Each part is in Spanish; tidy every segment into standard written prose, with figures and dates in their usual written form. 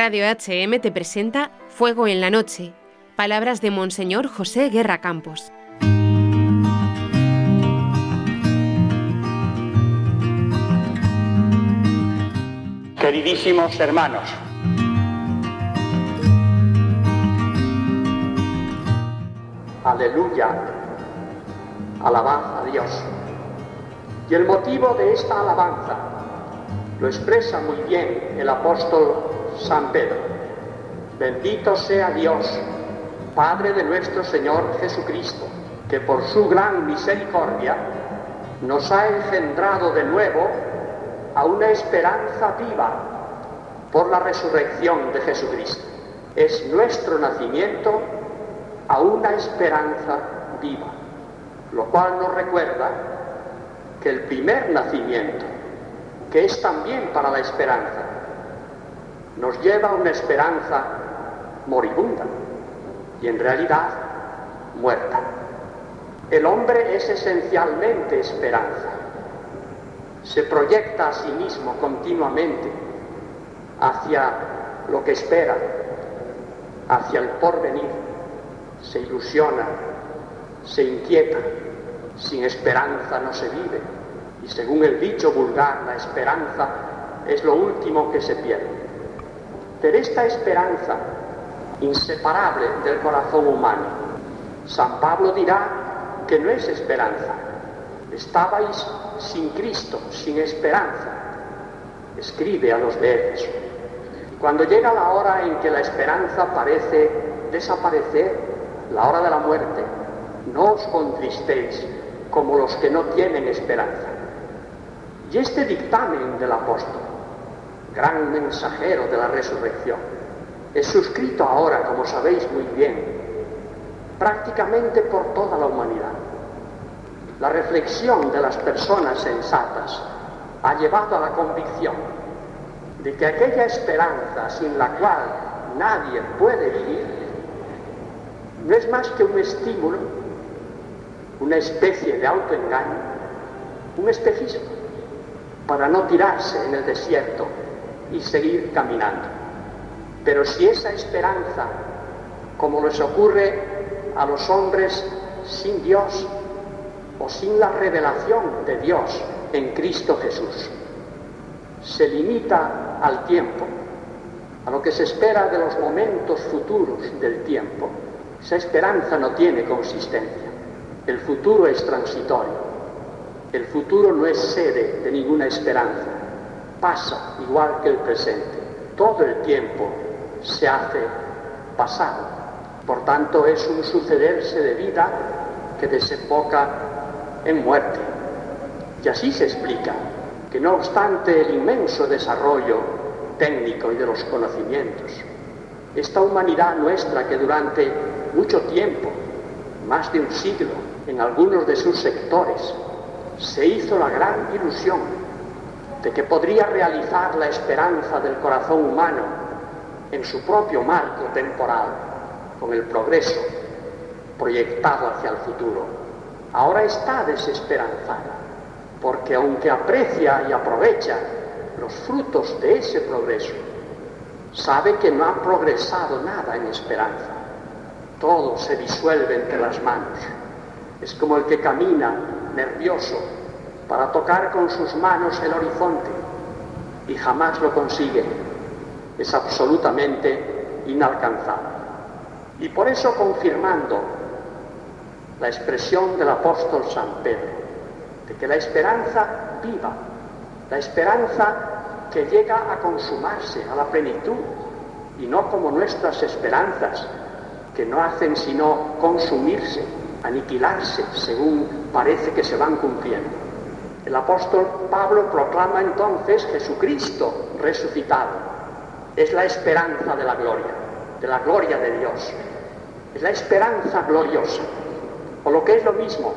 Radio HM te presenta Fuego en la Noche, palabras de Monseñor José Guerra Campos. Queridísimos hermanos, aleluya, alabad a Dios. Y el motivo de esta alabanza lo expresa muy bien el apóstol San Pedro. Bendito sea Dios, Padre de nuestro Señor Jesucristo, que por su gran misericordia nos ha engendrado de nuevo a una esperanza viva por la resurrección de Jesucristo. Es nuestro nacimiento a una esperanza viva, lo cual nos recuerda que el primer nacimiento, que es también para la esperanza, nos lleva a una esperanza moribunda y en realidad muerta. El hombre es esencialmente esperanza. Se proyecta a sí mismo continuamente hacia lo que espera, hacia el porvenir. Se ilusiona, se inquieta. Sin esperanza no se vive. Y según el dicho vulgar, la esperanza es lo último que se pierde. Pero esta esperanza, inseparable del corazón humano, San Pablo dirá que no es esperanza. Estabais sin Cristo, sin esperanza, escribe a los de Éfeso. Cuando llega la hora en que la esperanza parece desaparecer, la hora de la muerte, no os contristéis como los que no tienen esperanza. Y este dictamen del apóstol, gran mensajero de la resurrección, es suscrito ahora, como sabéis muy bien, prácticamente por toda la humanidad. La reflexión de las personas sensatas ha llevado a la convicción de que aquella esperanza sin la cual nadie puede vivir no es más que un estímulo, una especie de autoengaño, un espejismo para no tirarse en el desierto y seguir caminando. Pero si esa esperanza, como les ocurre a los hombres sin Dios o sin la revelación de Dios en Cristo Jesús, se limita al tiempo, a lo que se espera de los momentos futuros del tiempo, esa esperanza no tiene consistencia. El futuro es transitorio. El futuro no es sede de ninguna esperanza. Pasa igual que el presente. Todo el tiempo se hace pasado. Por tanto, es un sucederse de vida que desemboca en muerte. Y así se explica que no obstante el inmenso desarrollo técnico y de los conocimientos, esta humanidad nuestra que durante mucho tiempo, más de un siglo, en algunos de sus sectores, se hizo la gran ilusión de que podría realizar la esperanza del corazón humano en su propio marco temporal, con el progreso proyectado hacia el futuro. Ahora está desesperanzada, porque aunque aprecia y aprovecha los frutos de ese progreso, sabe que no ha progresado nada en esperanza. Todo se disuelve entre las manos. Es como el que camina nervioso para tocar con sus manos el horizonte y jamás lo consigue. Es absolutamente inalcanzable. Y por eso, confirmando la expresión del apóstol San Pedro, de que la esperanza viva, la esperanza que llega a consumarse a la plenitud, y no como nuestras esperanzas, que no hacen sino consumirse, aniquilarse, según parece que se van cumpliendo. El apóstol Pablo proclama entonces Jesucristo resucitado. Es la esperanza de la gloria de Dios. Es la esperanza gloriosa. O lo que es lo mismo,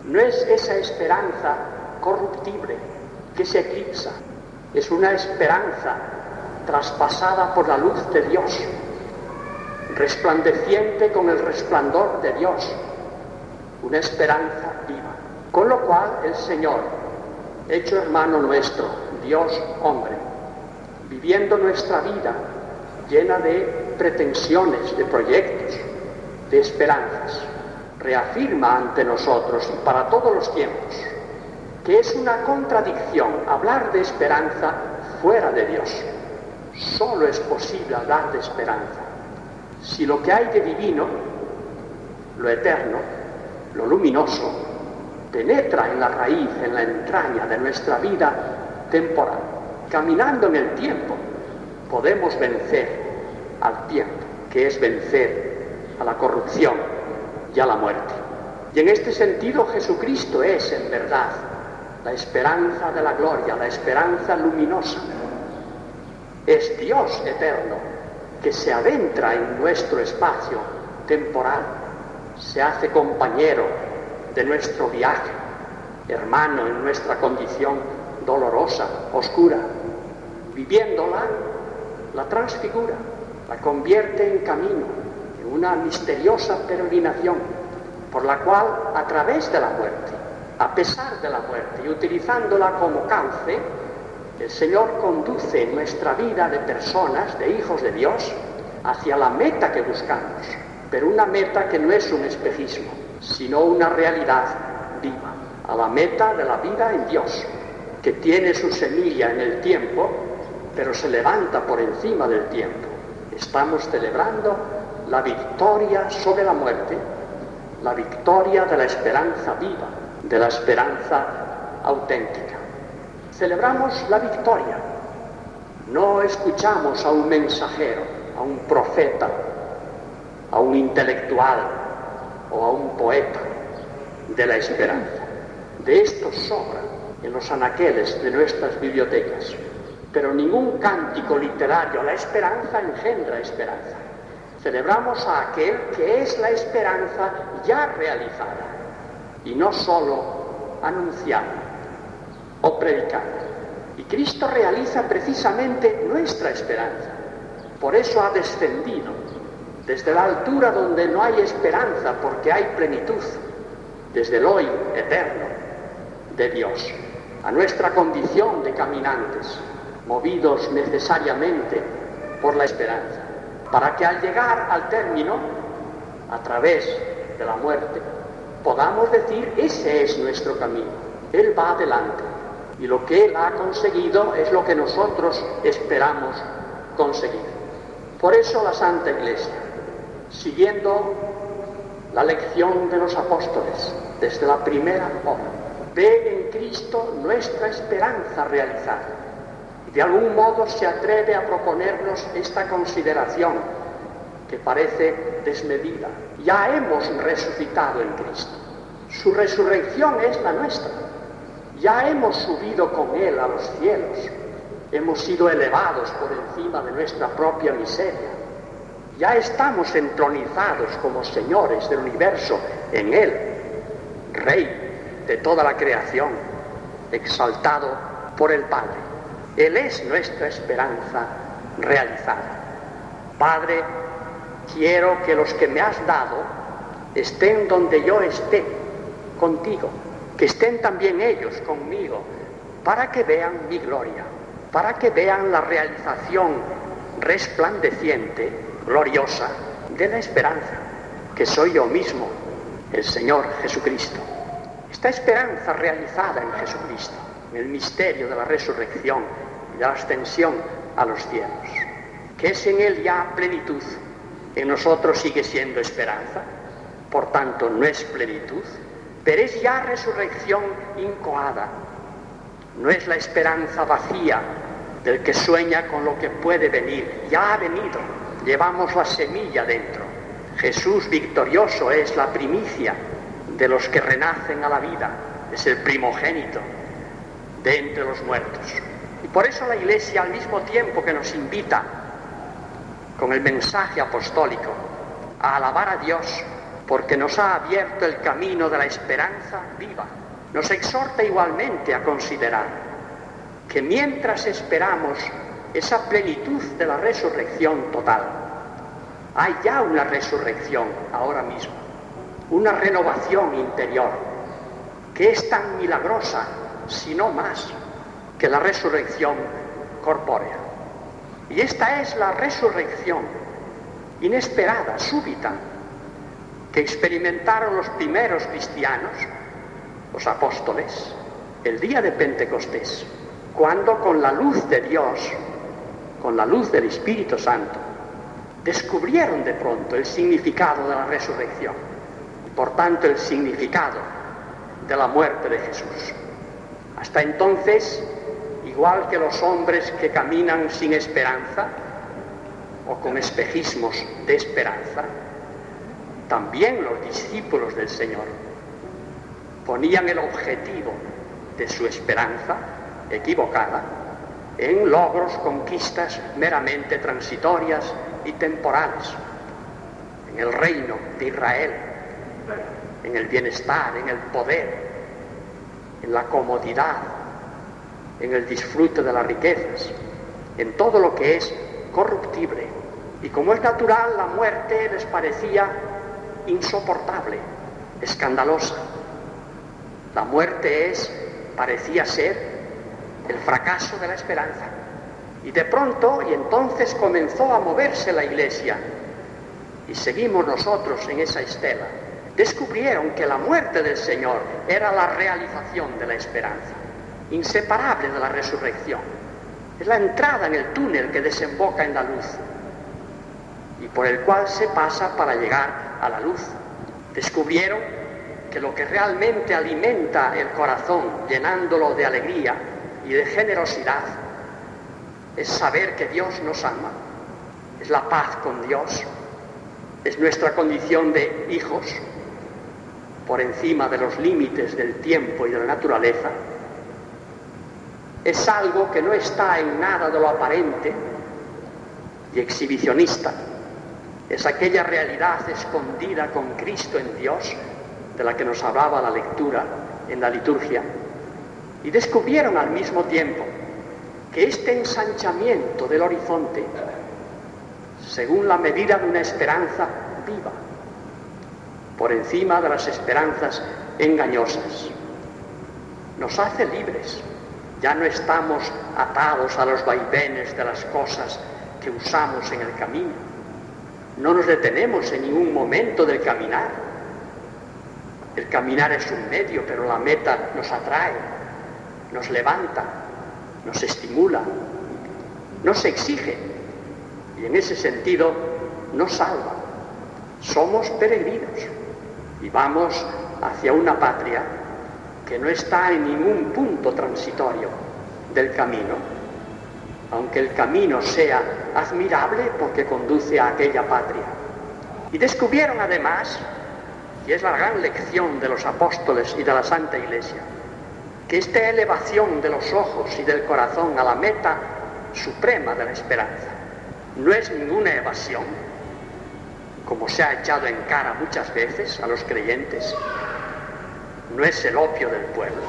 no es esa esperanza corruptible que se eclipsa. Es una esperanza traspasada por la luz de Dios, resplandeciente con el resplandor de Dios, una esperanza viva. Con lo cual el Señor, hecho hermano nuestro, Dios hombre, viviendo nuestra vida llena de pretensiones, de proyectos, de esperanzas. Reafirma ante nosotros y para todos los tiempos que es una contradicción hablar de esperanza fuera de Dios. Solo es posible hablar de esperanza si lo que hay de divino, lo eterno, lo luminoso, penetra en la raíz, en la entraña de nuestra vida temporal. Caminando en el tiempo, podemos vencer al tiempo, que es vencer a la corrupción y a la muerte. Y en este sentido Jesucristo es, en verdad, la esperanza de la gloria, la esperanza luminosa. Es Dios eterno que se adentra en nuestro espacio temporal, se hace compañero de nuestro viaje, hermano en nuestra condición dolorosa, oscura. Viviéndola, la transfigura, la convierte en camino, en una misteriosa peregrinación, por la cual, a través de la muerte, a pesar de la muerte y utilizándola como cauce, el Señor conduce nuestra vida de personas, de hijos de Dios, hacia la meta que buscamos, pero una meta que no es un espejismo, sino una realidad viva, a la meta de la vida en Dios, que tiene su semilla en el tiempo, pero se levanta por encima del tiempo. Estamos celebrando la victoria sobre la muerte, la victoria de la esperanza viva, de la esperanza auténtica. Celebramos la victoria. No escuchamos a un mensajero, a un profeta, a un intelectual o a un poeta de la esperanza. De esto sobra en los anaqueles de nuestras bibliotecas. Pero ningún cántico literario a la esperanza engendra esperanza. Celebramos a aquel que es la esperanza ya realizada y no solo anunciada o predicada. Y Cristo realiza precisamente nuestra esperanza. Por eso ha descendido desde la altura donde no hay esperanza porque hay plenitud, desde el hoy eterno de Dios, a nuestra condición de caminantes, movidos necesariamente por la esperanza, para que al llegar al término, a través de la muerte, podamos decir, ese es nuestro camino, Él va adelante, y lo que Él ha conseguido es lo que nosotros esperamos conseguir. Por eso la Santa Iglesia, siguiendo la lección de los apóstoles desde la primera hora, ve en Cristo nuestra esperanza realizada. De algún modo se atreve a proponernos esta consideración que parece desmedida. Ya hemos resucitado en Cristo. Su resurrección es la nuestra. Ya hemos subido con Él a los cielos. Hemos sido elevados por encima de nuestra propia miseria. Ya estamos entronizados como señores del universo en Él, Rey de toda la creación, exaltado por el Padre. Él es nuestra esperanza realizada. Padre, quiero que los que me has dado estén donde yo esté, contigo, que estén también ellos conmigo, para que vean mi gloria, para que vean la realización resplandeciente, gloriosa, de la esperanza, que soy yo mismo, el Señor Jesucristo. Esta esperanza realizada en Jesucristo, en el misterio de la resurrección y de la ascensión a los cielos, que es en Él ya plenitud, en nosotros sigue siendo esperanza, por tanto no es plenitud, pero es ya resurrección incoada. No es la esperanza vacía del que sueña con lo que puede venir, ya ha venido, llevamos la semilla dentro. Jesús victorioso es la primicia de los que renacen a la vida, es el primogénito de entre los muertos. Y por eso la Iglesia, al mismo tiempo que nos invita con el mensaje apostólico a alabar a Dios porque nos ha abierto el camino de la esperanza viva, nos exhorta igualmente a considerar que mientras esperamos esa plenitud de la resurrección total, hay ya una resurrección ahora mismo, una renovación interior que es tan milagrosa, si no más, que la resurrección corpórea. Y esta es la resurrección inesperada, súbita, que experimentaron los primeros cristianos, los apóstoles, el día de Pentecostés, cuando con la luz de Dios, con la luz del Espíritu Santo, descubrieron de pronto el significado de la resurrección y por tanto el significado de la muerte de Jesús. Hasta entonces, igual que los hombres que caminan sin esperanza o con espejismos de esperanza, también los discípulos del Señor ponían el objetivo de su esperanza equivocada en logros, conquistas meramente transitorias y temporales, en el reino de Israel, en el bienestar, en el poder, en la comodidad, en el disfrute de las riquezas, en todo lo que es corruptible. Y como es natural, la muerte les parecía insoportable, escandalosa. La muerte parecía ser el fracaso de la esperanza. Y de pronto, y entonces comenzó a moverse la Iglesia, y seguimos nosotros en esa estela. Descubrieron que la muerte del Señor era la realización de la esperanza, inseparable de la resurrección. Es la entrada en el túnel que desemboca en la luz y por el cual se pasa para llegar a la luz. Descubrieron que lo que realmente alimenta el corazón, llenándolo de alegría y de generosidad, es saber que Dios nos ama, es la paz con Dios, es nuestra condición de hijos por encima de los límites del tiempo y de la naturaleza. Es algo que no está en nada de lo aparente y exhibicionista. Es aquella realidad escondida con Cristo en Dios, de la que nos hablaba la lectura en la liturgia. Y descubrieron al mismo tiempo que este ensanchamiento del horizonte, según la medida de una esperanza viva, por encima de las esperanzas engañosas, nos hace libres. Ya no estamos atados a los vaivenes de las cosas que usamos en el camino. No nos detenemos en ningún momento del caminar. El caminar es un medio, pero la meta nos atrae, nos levanta, nos estimula, nos exige y en ese sentido nos salva. Somos peregrinos y vamos hacia una patria que no está en ningún punto transitorio del camino, aunque el camino sea admirable porque conduce a aquella patria. Y descubrieron además, y es la gran lección de los apóstoles y de la Santa Iglesia, que esta elevación de los ojos y del corazón a la meta suprema de la esperanza no es ninguna evasión, como se ha echado en cara muchas veces a los creyentes, no es el opio del pueblo.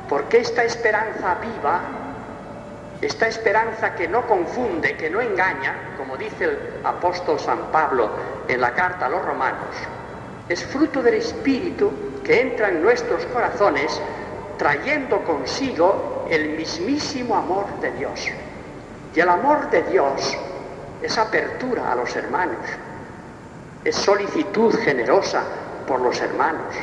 Porque esta esperanza viva, esta esperanza que no confunde, que no engaña, como dice el apóstol San Pablo en la carta a los romanos, es fruto del Espíritu que entra en nuestros corazones trayendo consigo el mismísimo amor de Dios. Y el amor de Dios es apertura a los hermanos, es solicitud generosa por los hermanos,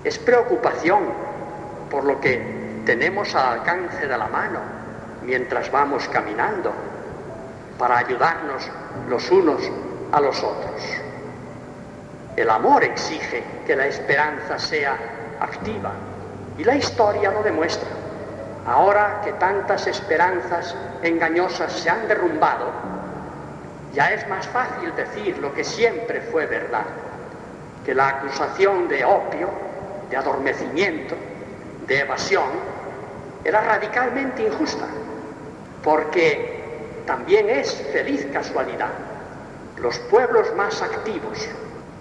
es preocupación por lo que tenemos al alcance de la mano mientras vamos caminando para ayudarnos los unos a los otros. El amor exige que la esperanza sea activa y la historia lo demuestra. Ahora que tantas esperanzas engañosas se han derrumbado, ya es más fácil decir lo que siempre fue verdad, que la acusación de opio, de adormecimiento, de evasión, era radicalmente injusta, porque también es feliz casualidad. Los pueblos más activos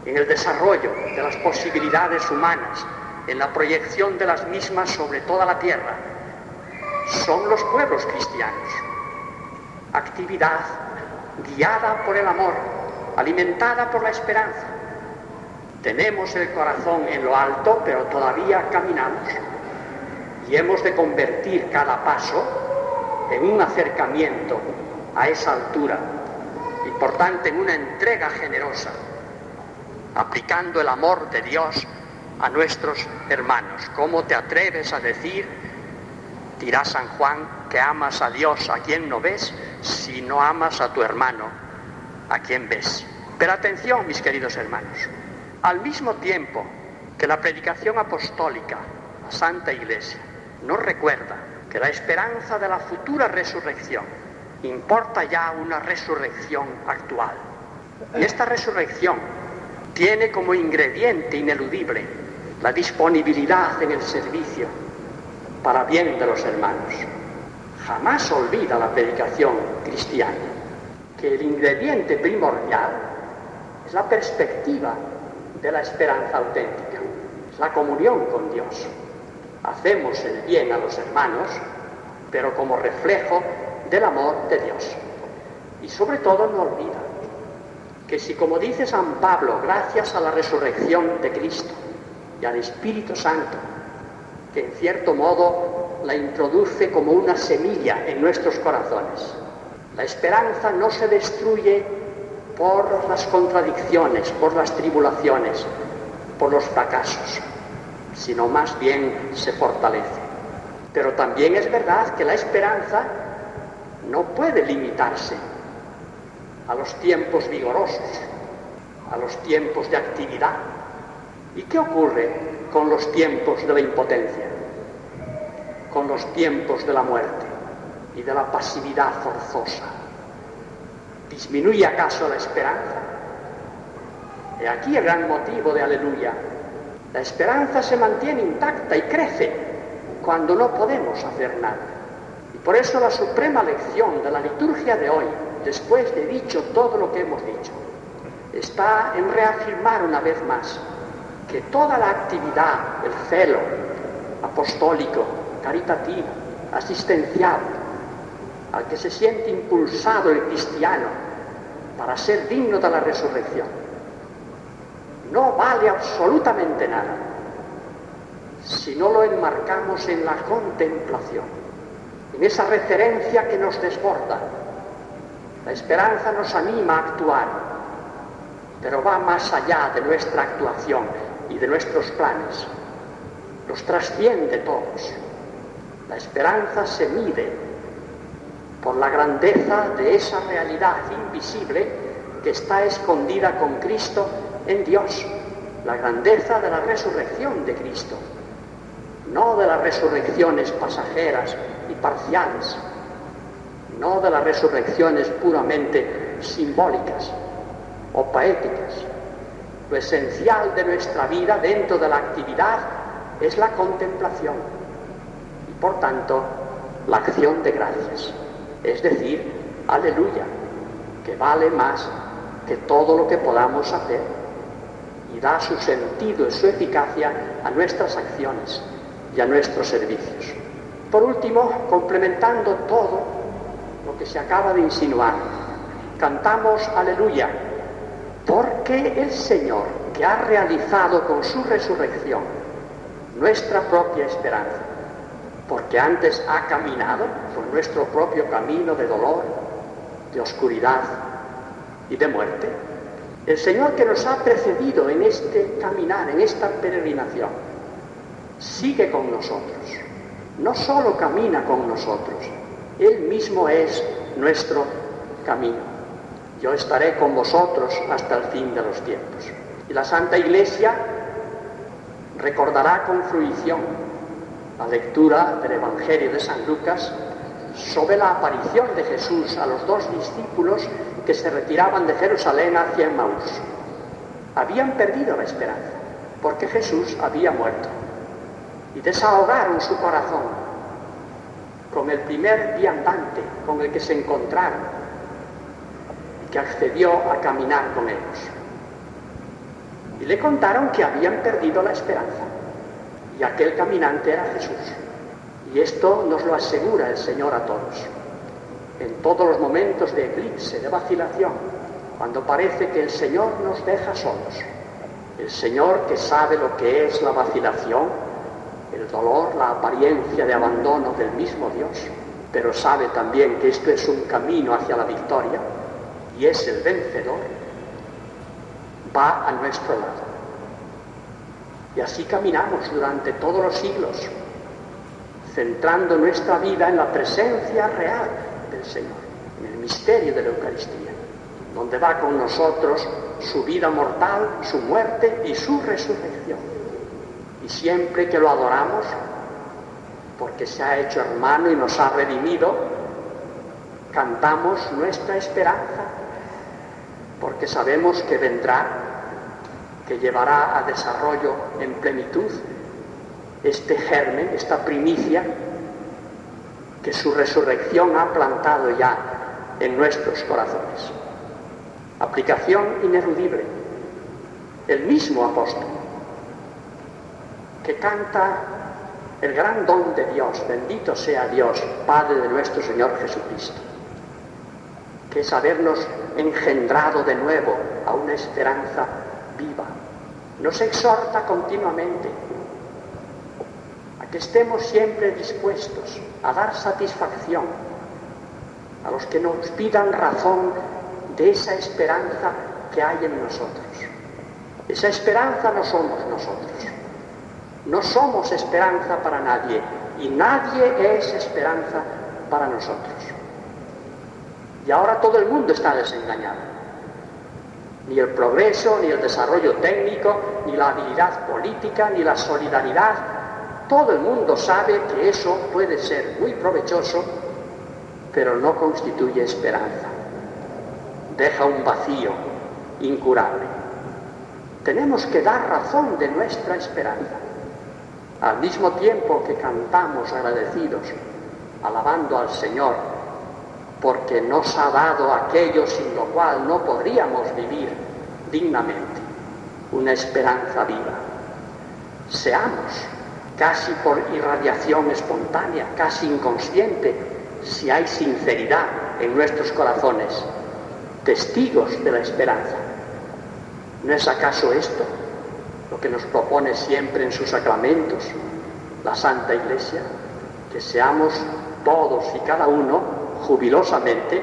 en el desarrollo de las posibilidades humanas, en la proyección de las mismas sobre toda la tierra, son los pueblos cristianos. Actividad guiada por el amor, alimentada por la esperanza. Tenemos el corazón en lo alto, pero todavía caminamos. Y hemos de convertir cada paso en un acercamiento a esa altura, importante en una entrega generosa, aplicando el amor de Dios a nuestros hermanos. ¿Cómo te atreves a decir, dirá San Juan, que amas a Dios a quien no ves, si no amas a tu hermano a quien ves? Pero atención, mis queridos hermanos, al mismo tiempo que la predicación apostólica, la Santa Iglesia, nos recuerda que la esperanza de la futura resurrección importa ya una resurrección actual. Y esta resurrección tiene como ingrediente ineludible la disponibilidad en el servicio para bien de los hermanos. Jamás olvida la predicación cristiana que el ingrediente primordial es la perspectiva de la esperanza auténtica, es la comunión con Dios. Hacemos el bien a los hermanos, pero como reflejo del amor de Dios. Y sobre todo no olvida que si, como dice San Pablo, gracias a la resurrección de Cristo y al Espíritu Santo, que en cierto modo la introduce como una semilla en nuestros corazones, la esperanza no se destruye por las contradicciones, por las tribulaciones, por los fracasos, sino más bien se fortalece. Pero también es verdad que la esperanza no puede limitarse a los tiempos vigorosos, a los tiempos de actividad. ¿Y qué ocurre con los tiempos de la impotencia? Con los tiempos de la muerte y de la pasividad forzosa. ¿Disminuye acaso la esperanza? He aquí el gran motivo de aleluya. La esperanza se mantiene intacta y crece cuando no podemos hacer nada. Y por eso la suprema lección de la liturgia de hoy, después de dicho todo lo que hemos dicho, está en reafirmar una vez más que toda la actividad, el celo apostólico, caritativo, asistencial, al que se siente impulsado el cristiano para ser digno de la resurrección, no vale absolutamente nada si no lo enmarcamos en la contemplación, en esa referencia que nos desborda. La esperanza nos anima a actuar, pero va más allá de nuestra actuación y de nuestros planes. Los trasciende todos. La esperanza se mide por la grandeza de esa realidad invisible que está escondida con Cristo en Dios, la grandeza de la resurrección de Cristo, no de las resurrecciones pasajeras y parciales, no de las resurrecciones puramente simbólicas o poéticas. Lo esencial de nuestra vida dentro de la actividad es la contemplación y, por tanto, la acción de gracias, es decir, aleluya, que vale más que todo lo que podamos hacer y da su sentido y su eficacia a nuestras acciones y a nuestros servicios. Por último, complementando todo lo que se acaba de insinuar, cantamos aleluya, porque el Señor, que ha realizado con su resurrección nuestra propia esperanza, porque antes ha caminado por nuestro propio camino de dolor, de oscuridad y de muerte, el Señor que nos ha precedido en este caminar, en esta peregrinación, sigue con nosotros. No solo camina con nosotros, Él mismo es nuestro camino. Yo estaré con vosotros hasta el fin de los tiempos. Y la Santa Iglesia recordará con fruición la lectura del Evangelio de San Lucas sobre la aparición de Jesús a los dos discípulos que se retiraban de Jerusalén hacia Emaús. Habían perdido la esperanza porque Jesús había muerto y desahogaron su corazón con el primer viandante con el que se encontraron y que accedió a caminar con ellos. Y le contaron que habían perdido la esperanza y aquel caminante era Jesús. Y esto nos lo asegura el Señor a todos. En todos los momentos de eclipse, de vacilación, cuando parece que el Señor nos deja solos, el Señor que sabe lo que es la vacilación, el dolor, la apariencia de abandono del mismo Dios, pero sabe también que esto es un camino hacia la victoria y es el vencedor, va a nuestro lado. Y así caminamos durante todos los siglos, centrando nuestra vida en la presencia real del Señor, en el misterio de la Eucaristía, donde va con nosotros su vida mortal, su muerte y su resurrección. Y siempre que lo adoramos, porque se ha hecho hermano y nos ha redimido, cantamos nuestra esperanza, porque sabemos que vendrá, que llevará a desarrollo en plenitud este germen, esta primicia que su resurrección ha plantado ya en nuestros corazones. Aplicación ineludible. El mismo apóstol que canta el gran don de Dios, bendito sea Dios, Padre de nuestro Señor Jesucristo, que es habernos engendrado de nuevo a una esperanza viva. Nos exhorta continuamente a que estemos siempre dispuestos a dar satisfacción a los que nos pidan razón de esa esperanza que hay en nosotros. Esa esperanza no somos nosotros. No somos esperanza para nadie y nadie es esperanza para nosotros. Y ahora todo el mundo está desengañado. Ni el progreso, ni el desarrollo técnico, ni la habilidad política, ni la solidaridad. Todo el mundo sabe que eso puede ser muy provechoso, pero no constituye esperanza. Deja un vacío incurable. Tenemos que dar razón de nuestra esperanza. Al mismo tiempo que cantamos agradecidos, alabando al Señor, porque nos ha dado aquello sin lo cual no podríamos vivir dignamente, una esperanza viva. Seamos, casi por irradiación espontánea, casi inconsciente, si hay sinceridad en nuestros corazones, testigos de la esperanza. ¿No es acaso esto lo que nos propone siempre en sus sacramentos la Santa Iglesia? Que seamos todos y cada uno jubilosamente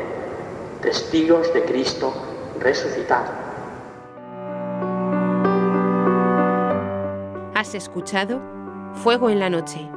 testigos de Cristo resucitado. Has escuchado Fuego en la Noche,